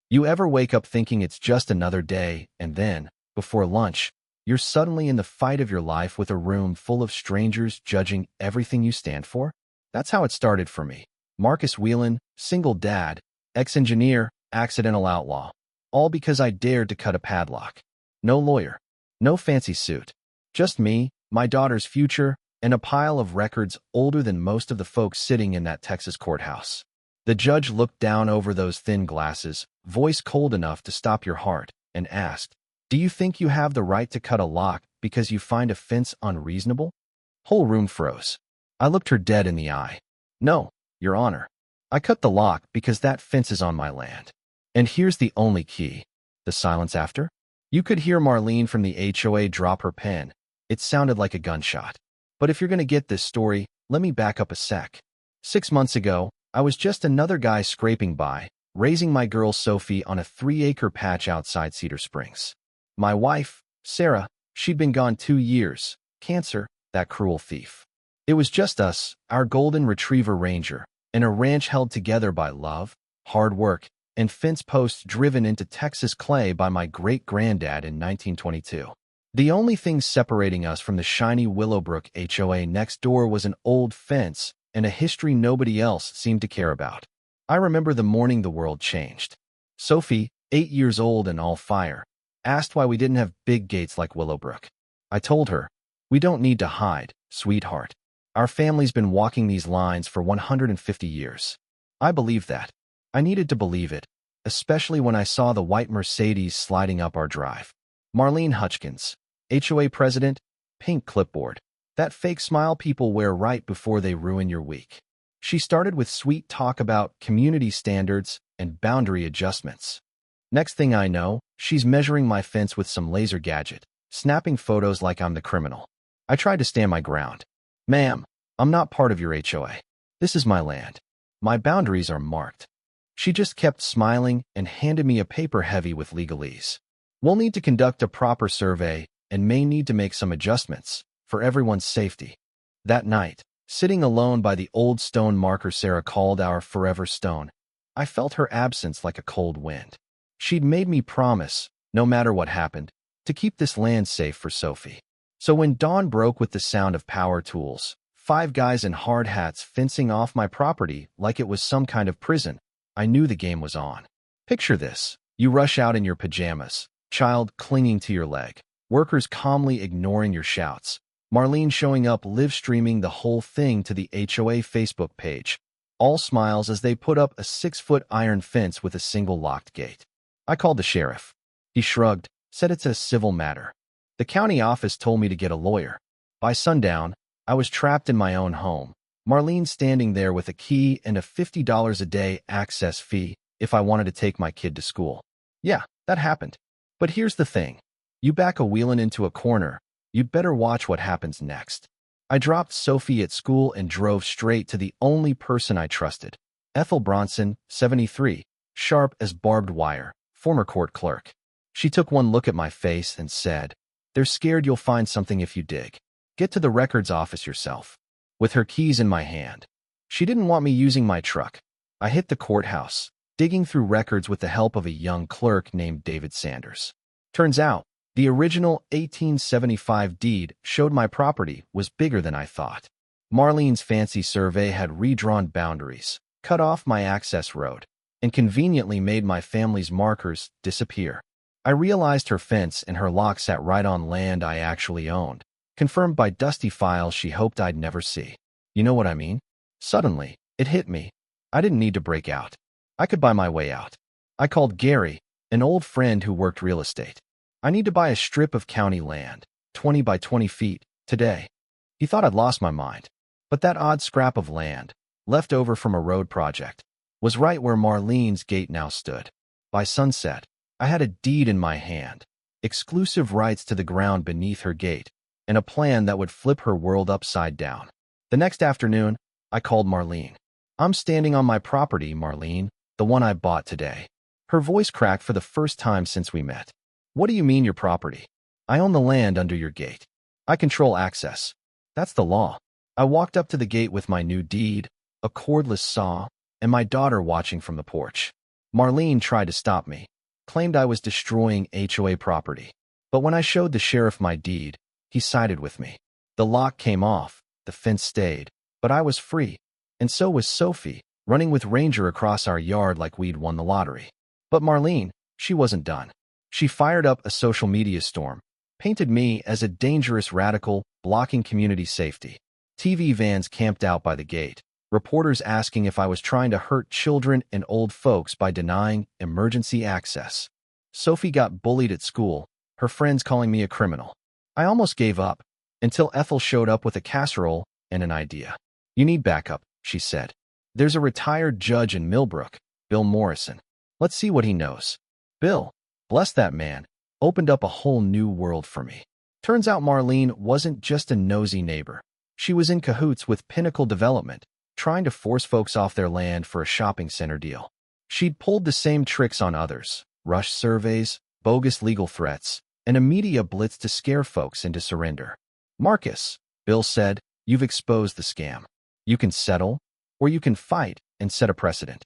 You ever wake up thinking it's just another day, and then, before lunch, you're suddenly in the fight of your life with a room full of strangers judging everything you stand for? That's how it started for me. Marcus Whelan, single dad, ex-engineer, accidental outlaw. All because I dared to cut a padlock. No lawyer. No fancy suit. Just me, my daughter's future, and a pile of records older than most of the folks sitting in that Texas courthouse. The judge looked down over those thin glasses, voice cold enough to stop your heart, and asked, "Do you think you have the right to cut a lock because you find a fence unreasonable?" Whole room froze. I looked her dead in the eye. "No, Your Honor. I cut the lock because that fence is on my land. And here's the only key." The silence after? You could hear Marlene from the HOA drop her pen. It sounded like a gunshot. But if you're going to get this story, let me back up a sec. 6 months ago, I was just another guy scraping by, raising my girl Sophie on a 3-acre patch outside Cedar Springs. My wife, Sarah, she'd been gone 2 years. Cancer, that cruel thief. It was just us, our golden retriever Ranger, and a ranch held together by love, hard work, and fence posts driven into Texas clay by my great-granddad in 1922. The only thing separating us from the shiny Willowbrook HOA next door was an old fence and a history nobody else seemed to care about. I remember the morning the world changed. Sophie, 8 years old and all fire, asked why we didn't have big gates like Willowbrook. I told her, "We don't need to hide, sweetheart. Our family's been walking these lines for 150 years. I believed that. I needed to believe it, especially when I saw the white Mercedes sliding up our drive. Marlene Hutchkins, HOA president, pink clipboard. That fake smile people wear right before they ruin your week. She started with sweet talk about community standards and boundary adjustments. Next thing I know, she's measuring my fence with some laser gadget, snapping photos like I'm the criminal. I tried to stand my ground. "Ma'am, I'm not part of your HOA. This is my land. My boundaries are marked." She just kept smiling and handed me a paper heavy with legalese. "We'll need to conduct a proper survey and may need to make some adjustments for everyone's safety." That night, sitting alone by the old stone marker Sarah called our forever stone, I felt her absence like a cold wind. She'd made me promise, no matter what happened, to keep this land safe for Sophie. So when dawn broke with the sound of power tools, 5 guys in hard hats fencing off my property like it was some kind of prison, I knew the game was on. Picture this. You rush out in your pajamas, child clinging to your leg, workers calmly ignoring your shouts, Marlene showing up live streaming the whole thing to the HOA Facebook page, all smiles as they put up a 6-foot iron fence with a single locked gate. I called the sheriff. He shrugged, said it's a civil matter. The county office told me to get a lawyer. By sundown, I was trapped in my own home, Marlene standing there with a key and a $50 a day access fee if I wanted to take my kid to school. Yeah, that happened. But here's the thing. You back a Whelan into a corner, you'd better watch what happens next. I dropped Sophie at school and drove straight to the only person I trusted. Ethel Bronson, 73, sharp as barbed wire, former court clerk. She took one look at my face and said, "They're scared you'll find something if you dig. Get to the records office yourself." With her keys in my hand. She didn't want me using my truck. I hit the courthouse, digging through records with the help of a young clerk named David Sanders. Turns out, the original 1875 deed showed my property was bigger than I thought. Marlene's fancy survey had redrawn boundaries, cut off my access road, and conveniently made my family's markers disappear. I realized her fence and her lock sat right on land I actually owned, confirmed by dusty files she hoped I'd never see. You know what I mean? Suddenly, it hit me. I didn't need to break out. I could buy my way out. I called Gary, an old friend who worked real estate. "I need to buy a strip of county land, 20 by 20 feet, today." He thought I'd lost my mind. But that odd scrap of land, left over from a road project, was right where Marlene's gate now stood. By sunset, I had a deed in my hand, exclusive rights to the ground beneath her gate, and a plan that would flip her world upside down. The next afternoon, I called Marlene. "I'm standing on my property, Marlene, the one I bought today." Her voice cracked for the first time since we met. "What do you mean your property?" "I own the land under your gate. I control access. That's the law." I walked up to the gate with my new deed, a cordless saw, and my daughter watching from the porch. Marlene tried to stop me, claimed I was destroying HOA property. But when I showed the sheriff my deed, he sided with me. The lock came off, the fence stayed, but I was free. And so was Sophie, running with Ranger across our yard like we'd won the lottery. But Marlene, she wasn't done. She fired up a social media storm, painted me as a dangerous radical, blocking community safety. TV vans camped out by the gate, reporters asking if I was trying to hurt children and old folks by denying emergency access. Sophie got bullied at school, her friends calling me a criminal. I almost gave up, until Ethel showed up with a casserole and an idea. "You need backup," she said. "There's a retired judge in Millbrook, Bill Morrison. Let's see what he knows." Bill, bless that man, opened up a whole new world for me. Turns out Marlene wasn't just a nosy neighbor. She was in cahoots with Pinnacle Development, trying to force folks off their land for a shopping center deal. She'd pulled the same tricks on others: rushed surveys, bogus legal threats, and a media blitz to scare folks into surrender. "Marcus," Bill said, "you've exposed the scam. You can settle, or you can fight and set a precedent."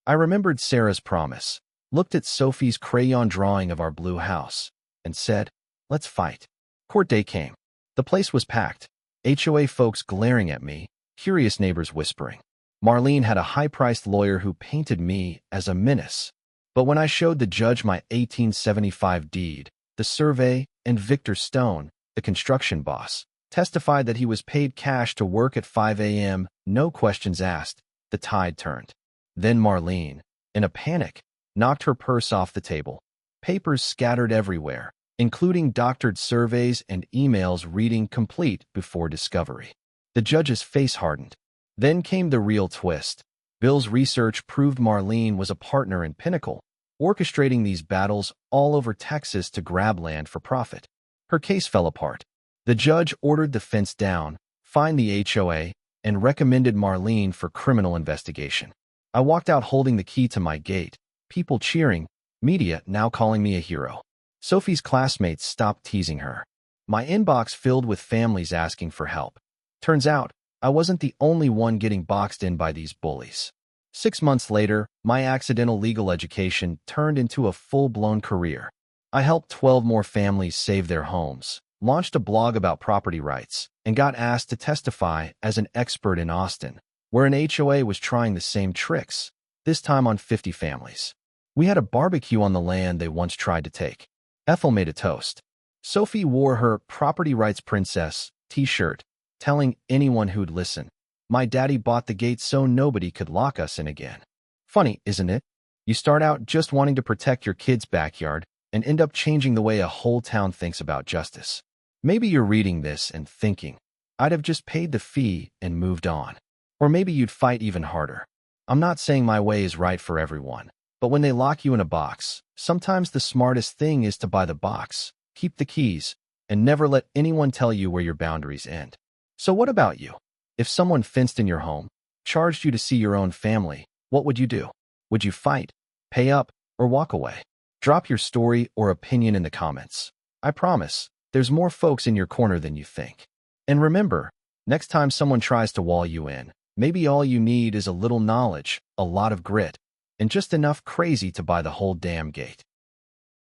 I remembered Sarah's promise, looked at Sophie's crayon drawing of our blue house, and said, "Let's fight." Court day came. The place was packed, HOA folks glaring at me, curious neighbors whispering. Marlene had a high-priced lawyer who painted me as a menace. But when I showed the judge my 1875 deed, the survey, and Victor Stone, the construction boss, testified that he was paid cash to work at 5 a.m., no questions asked, the tide turned. Then Marlene, in a panic, knocked her purse off the table. Papers scattered everywhere, including doctored surveys and emails reading complete before discovery. The judge's face hardened. Then came the real twist. Bill's research proved Marlene was a partner in Pinnacle, orchestrating these battles all over Texas to grab land for profit. Her case fell apart. The judge ordered the fence down, fined the HOA, and recommended Marlene for criminal investigation. I walked out holding the key to my gate, people cheering, media now calling me a hero. Sophie's classmates stopped teasing her. My inbox filled with families asking for help. Turns out, I wasn't the only one getting boxed in by these bullies. 6 months later, my accidental legal education turned into a full-blown career. I helped 12 more families save their homes, launched a blog about property rights, and got asked to testify as an expert in Austin, where an HOA was trying the same tricks, this time on 50 families. We had a barbecue on the land they once tried to take. Ethel made a toast. Sophie wore her Property Rights Princess t-shirt, telling anyone who'd listen, "My daddy bought the gate so nobody could lock us in again." Funny, isn't it? You start out just wanting to protect your kid's backyard and end up changing the way a whole town thinks about justice. Maybe you're reading this and thinking, "I'd have just paid the fee and moved on." Or maybe you'd fight even harder. I'm not saying my way is right for everyone, but when they lock you in a box, sometimes the smartest thing is to buy the box, keep the keys, and never let anyone tell you where your boundaries end. So what about you? If someone fenced in your home, charged you to see your own family, what would you do? Would you fight, pay up, or walk away? Drop your story or opinion in the comments. I promise, there's more folks in your corner than you think. And remember, next time someone tries to wall you in, maybe all you need is a little knowledge, a lot of grit, and just enough crazy to buy the whole damn gate.